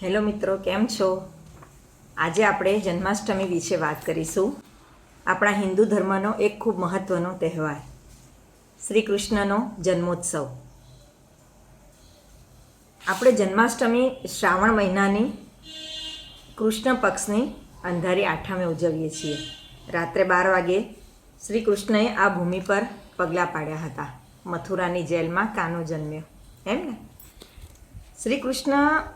Hello મિત્રો, કેમ છો? આજે આપણે જન્માષ્ટમી વિશે વાત કરીશું. આપણા હિન્દુ ધર્મનો એક ખૂબ મહત્ત્વનો તહેવાર, શ્રી કૃષ્ણનો જન્મોત્સવ. આપણે જન્માષ્ટમી શ્રાવણ મહિનાની કૃષ્ણ પક્ષની અંધારી આઠમે ઉજવીએ છીએ. રાત્રે 12 વાગે શ્રી કૃષ્ણએ આ ભૂમિ પર પગલાં પાડ્યા હતા. મથુરાની જેલમાં કાનો જન્મ્યો, એમ ને? શ્રી કૃષ્ણ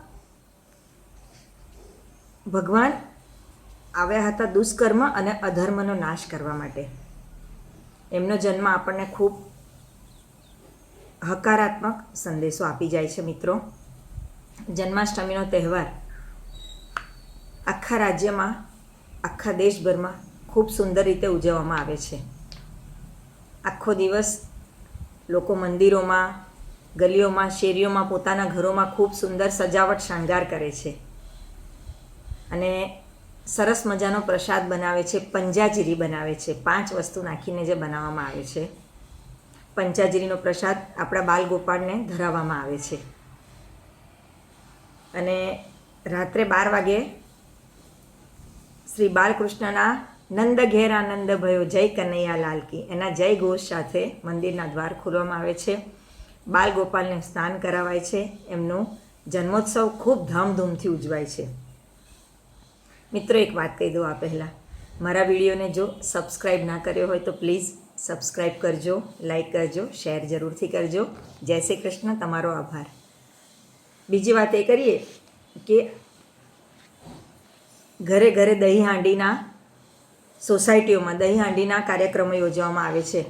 ભગવાન આવ્યા હતા દુષ્કર્મ અને અધર્મનો નાશ કરવા માટે. એમનો જન્મ આપણને ખૂબ હકારાત્મક સંદેશો આપી જાય છે. મિત્રો, જન્માષ્ટમીનો તહેવાર આખા રાજ્યમાં, આખા દેશભરમાં ખૂબ સુંદર રીતે ઉજવવામાં આવે છે. આખો દિવસ લોકો મંદિરોમાં, ગલીઓમાં, શેરીઓમાં, પોતાના ઘરોમાં ખૂબ સુંદર સજાવટ શણગાર કરે છે અને સરસ મજાનો પ્રસાદ બનાવે છે. પંજાજીરી બનાવે છે. 5 વસ્તુ નાખીને જે બનાવવામાં આવે છે, પંજાજીરીનો પ્રસાદ આપણા બાલ ગોપાળને ધરાવવામાં આવે છે. અને રાત્રે 12 વાગે શ્રી બાલકૃષ્ણના નંદ ઘેર આનંદ ભયો, જય કનૈયા લાલ કી, એના જય ઘોષ સાથે મંદિરના દ્વાર ખોલવામાં આવે છે. બાલ ગોપાલને સ્નાન કરાવાય છે. એમનો જન્મોત્સવ ખૂબ ધામધૂમથી ઉજવાય છે. મિત્રો, એક વાત કહી દઉં આ પહેલાં, મારા વિડીયોને જો સબસ્ક્રાઈબ ના કર્યો હોય તો પ્લીઝ સબસ્ક્રાઈબ કરજો, લાઈક કરજો, શેર જરૂરથી કરજો. જય શ્રી કૃષ્ણ. તમારો આભાર. બીજી વાત એ કરીએ કે ઘરે ઘરે દહીં હાંડીના, સોસાયટીઓમાં દહીં હાંડીના કાર્યક્રમો યોજવામાં આવે છે.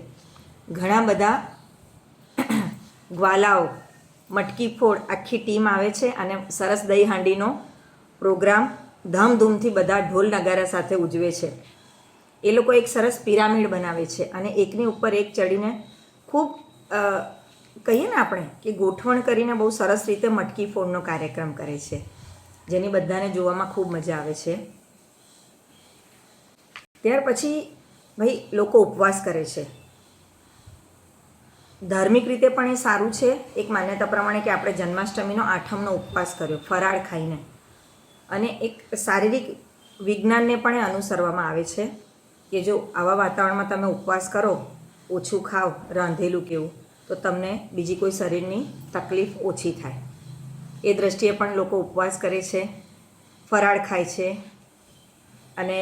ઘણા બધા ગ્વાલાઓ, મટકી ફોડ આખી ટીમ આવે છે અને સરસ દહીં હાંડીનો પ્રોગ્રામ ધામધૂમથી બધા ઢોલ નગારા સાથે ઉજવે છે. એ લોકો એક સરસ પિરામિડ બનાવે છે અને એકની ઉપર એક ચડીને ખૂબ કહીએ ને આપણે કે ગોઠવણ કરીને બહુ સરસ રીતે મટકી ફોડનો કાર્યક્રમ કરે છે, જેની બધાને જોવામાં ખૂબ મજા આવે છે. ત્યાર પછી ભાઈ લોકો ઉપવાસ કરે છે. ધાર્મિક રીતે પણ એ સારું છે. એક માન્યતા પ્રમાણે કે આપણે જન્માષ્ટમીનો 8મનો ઉપવાસ કર્યો ફરાળ ખાઈને, અને એક શારીરિક વિજ્ઞાનને પણ એ અનુસરવામાં આવે છે કે જો આવા વાતાવરણમાં તમે ઉપવાસ કરો, ઓછું ખાઓ, રાંધેલું કેવું, તો તમને બીજી કોઈ શરીરની તકલીફ ઓછી થાય. એ દ્રષ્ટિએ પણ લોકો ઉપવાસ કરે છે, ફરાળ ખાય છે. અને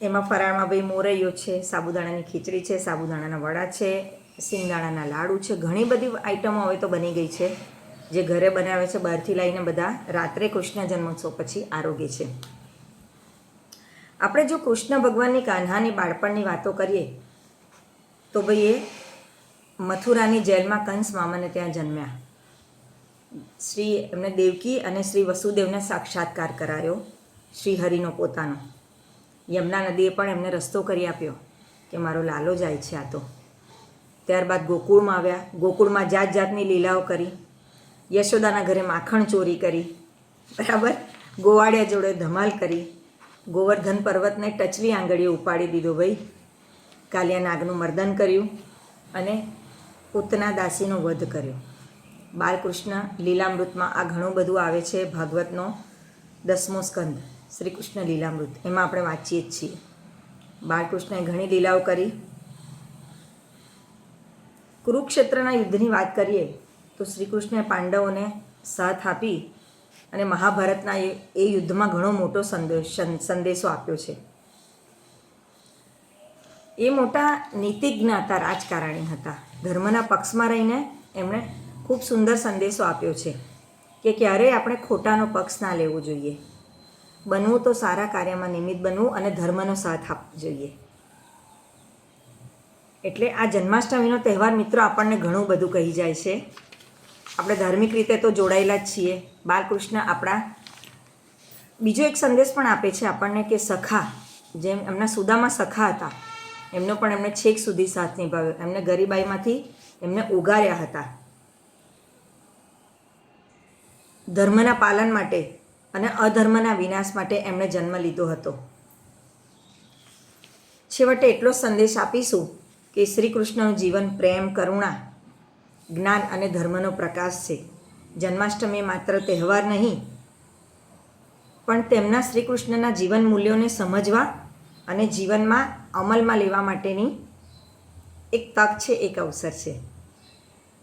એમાં ફરાળમાં ભાઈ મોરૈયો છે, સાબુદાણાની ખીચડી છે, સાબુદાણાના વડા છે, સિંગદાણાના લાડુ છે. ઘણી બધી આઈટમો હવે તો બની ગઈ છે જે ઘરે બનાવે છે, બહારથી લાવીને બધા રાત્રે કૃષ્ણ જન્મોત્સવ પછી આરોગે છે. આપણે જો કૃષ્ણ ભગવાનની, કાન્હાની બાળપણની વાતો કરીએ તો ભાઈ એ મથુરાની જેલમાં કંસ મામાને ત્યાં જન્મ્યા. એમને દેવકી અને શ્રી વસુદેવને સાક્ષાત્કાર કરાયો, શ્રી હરિનો પોતાનો. યમુના નદીએ પણ એમને રસ્તો કરી આપ્યો કે મારો લાલો જાય છે આ તો. ત્યારબાદ ગોકુળમાં આવ્યા. ગોકુળમાં જાત જાતની લીલાઓ કરી. યશોદાના ઘરે માખણ ચોરી કરી, બરાબર. ગોવાળિયા જોડે ધમાલ કરી. ગોવર્ધન પર્વતને ટચલી આંગળીએ ઉપાડી દીધો ભાઈ. કાલિયા નાગનું મર્દન કર્યું અને પૂતના દાસીનો વધ કર્યો. બાલકૃષ્ણ લીલામૃતમાં આ ઘણું બધું આવે છે. ભાગવતનો 10મો સ્કંદ શ્રી કૃષ્ણ લીલામૃત, એમાં આપણે વાંચીએ જ છીએ. બાલકૃષ્ણએ ઘણી લીલાઓ કરી. કુરુક્ષેત્રના યુદ્ધની વાત કરીએ તો શ્રી કૃષ્ણે પાંડવોને સાથ આપી અને મહાભારતના એ યુદ્ધમાં ઘણો મોટો સંદેશો આપ્યો છે. એ મોટા નીતિજ્ઞ હતા, રાજકારણી હતા. ધર્મના પક્ષમાં રહીને એમણે ખૂબ સુંદર સંદેશો આપ્યો છે કે ક્યારેય આપણે ખોટાનો પક્ષ ના લેવો જોઈએ. બનવું તો સારા કાર્યમાં નિમિત્ત બનવું અને ધર્મનો સાથ આપવો જોઈએ. એટલે આ જન્માષ્ટમીનો તહેવાર મિત્રો આપણને ઘણું બધું કહી જાય છે. આપણે ધાર્મિક રીતે તો જોડાયેલા જ છીએ. બાલકૃષ્ણ આપણા બીજો એક સંદેશ પણ આપે છે આપણને કે સખા, જેમ એમના સુદામા સખા હતા, એમનો પણ એમને છેક સુધી સાથ નિભાવ્યો. એમને ગરીબાઈમાંથી એમને ઉગાર્યા હતા ધર્મના પાલન માટે અને અધર્મના વિનાશ માટે એમણે જન્મ લીધો હતો. છેવટે એટલો સંદેશ આપીશું કે શ્રી કૃષ્ણનું જીવન પ્રેમ, કરુણા, જ્ઞાન અને ધર્મનો પ્રકાશ છે. જન્માષ્ટમી માત્ર તહેવાર નહીં, પણ તેમના શ્રી કૃષ્ણના જીવન મૂલ્યોને સમજવા અને જીવનમાં અમલમાં લેવા માટેની એક તક છે, એક અવસર છે.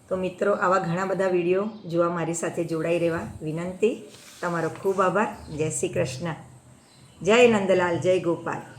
તો મિત્રો, આવા ઘણા બધા વિડીયો જોવા મારી સાથે જોડાઈ રહેવા વિનંતી. તમારો ખૂબ આભાર. જય શ્રી કૃષ્ણ. જય નંદલાલ, જય ગોપાલ.